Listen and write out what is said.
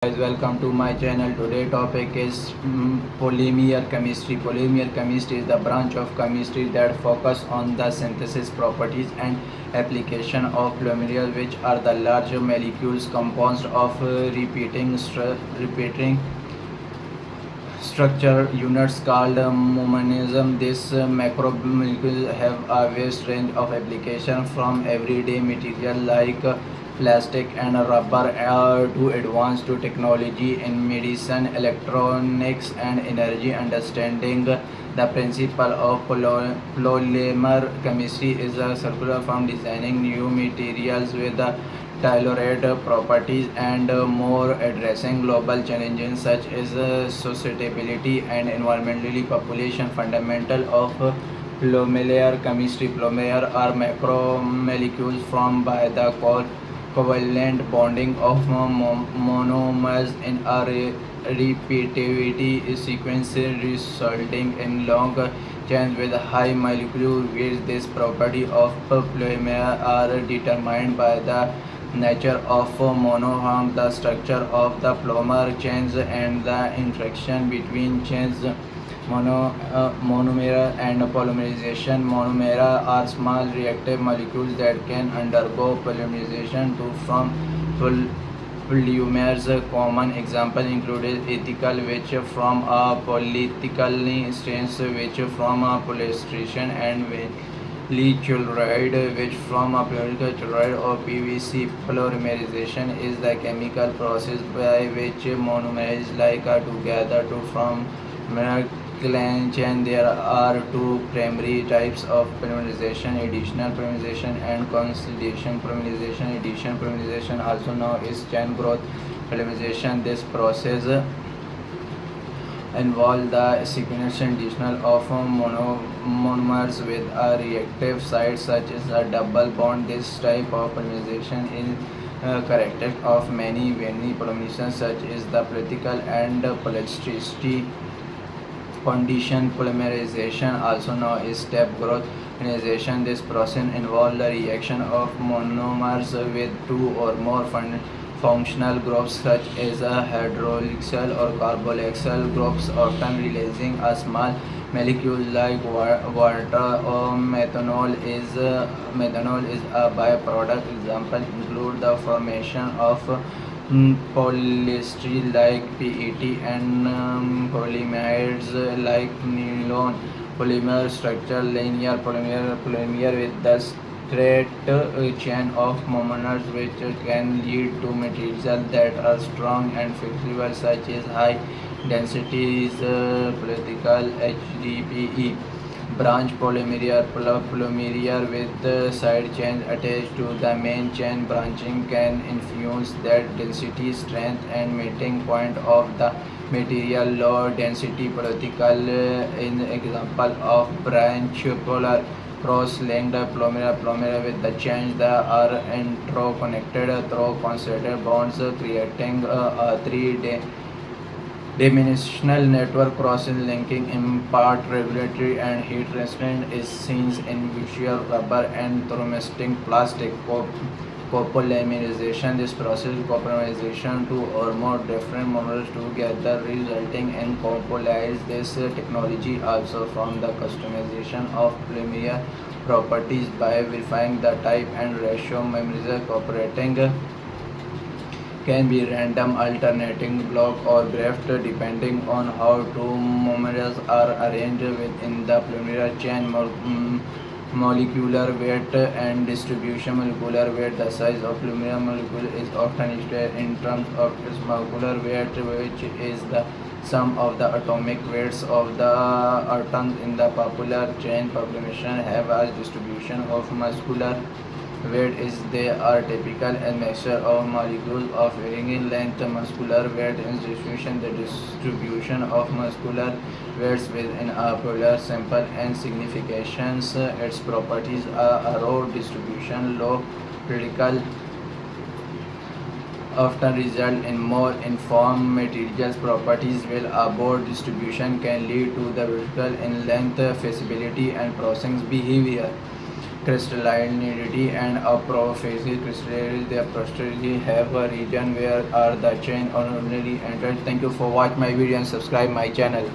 Guys, welcome to my channel. Today topic is polymer chemistry. Polymer chemistry is the branch of chemistry that focus on the synthesis properties and application of polymers, which are the large molecules composed of repeating structure units called monomerism. These macromolecules have a vast range of application from everyday material like plastic and rubber to advanced to technology in medicine, electronics, and energy. Understanding the principle of polymer chemistry is a circular from designing new materials with tailored properties and more addressing global challenges such as sustainability and environmentally population. Fundamental of polymer chemistry. Polymer are macromolecules formed by the covalent bonding of monomers in a repeativity sequence resulting in long chains with high molecular weights. This property of polymer are determined by the nature of monomer, the structure of the polymer chains, and the interaction between chains. Monomer and polymerization. Monomer are small reactive molecules that can undergo polymerization to form polymers. Common examples include ethyl, which from a polyethylene strains, which from a polystyrene, and chloride, which from a polymer chloride or PVC. Polymerization is the chemical process by which monomers like together to form chain. There are two primary types of polymerization: additional polymerization and consolidation polymerization. Additional polymerization, also known as chain growth polymerization. This process involve the sequential addition of monomers with a reactive site such as a double bond. This type of polymerization is characteristic of many polymerations such as the political and polystricity condition polymerization, also known as step growth polymerization. This process involves the reaction of monomers with two or more functional groups such as a hydroxyl or carboxyl groups, often releasing a small molecule like water or methanol. Is a byproduct. Examples include the formation of polyester like PET and polymers like nylon. Polymer structure: linear polymer with the straight chain of monomers, which can lead to materials that are strong and flexible such as high densities political HDPE. Branch polymer with side chains attached to the main chain. Branching can influence that density, strength, and melting point of the material. Low density political in example of branch polar cross-linked polymer with the chains that are interconnected through concentrated bonds, creating a three-dimensional network. Cross-linking impart regulatory and heat resistant is seen in virtual rubber and thermostat plastic. Copolymerization: this process copolymerization two or more different monomers together resulting in copolyze. This technology also from the customization of polymer properties by verifying the type and ratio. Monomers cooperating can be random, alternating, block, or graft depending on how two monomers are arranged within the polymer chain. Molecular weight and distribution. Molecular weight: the size of polymer molecule is often stated in terms of its molecular weight, which is the sum of the atomic weights of the atoms in the polymer chain. Population have a distribution of molecular weight is they are typical and mixture of molecules of varying length. Molecular weight is distribution, the distribution of molecular weights within a polar sample and significations. Its properties are a row distribution, low critical often result in more informed materials properties, while a broad distribution can lead to the vertical in length, feasibility, and processing behavior. crystallinity and a prophasic crystallinity. The prosperity have a region where are the chain ordinarily entered. Thank you for watching my video and subscribe my channel.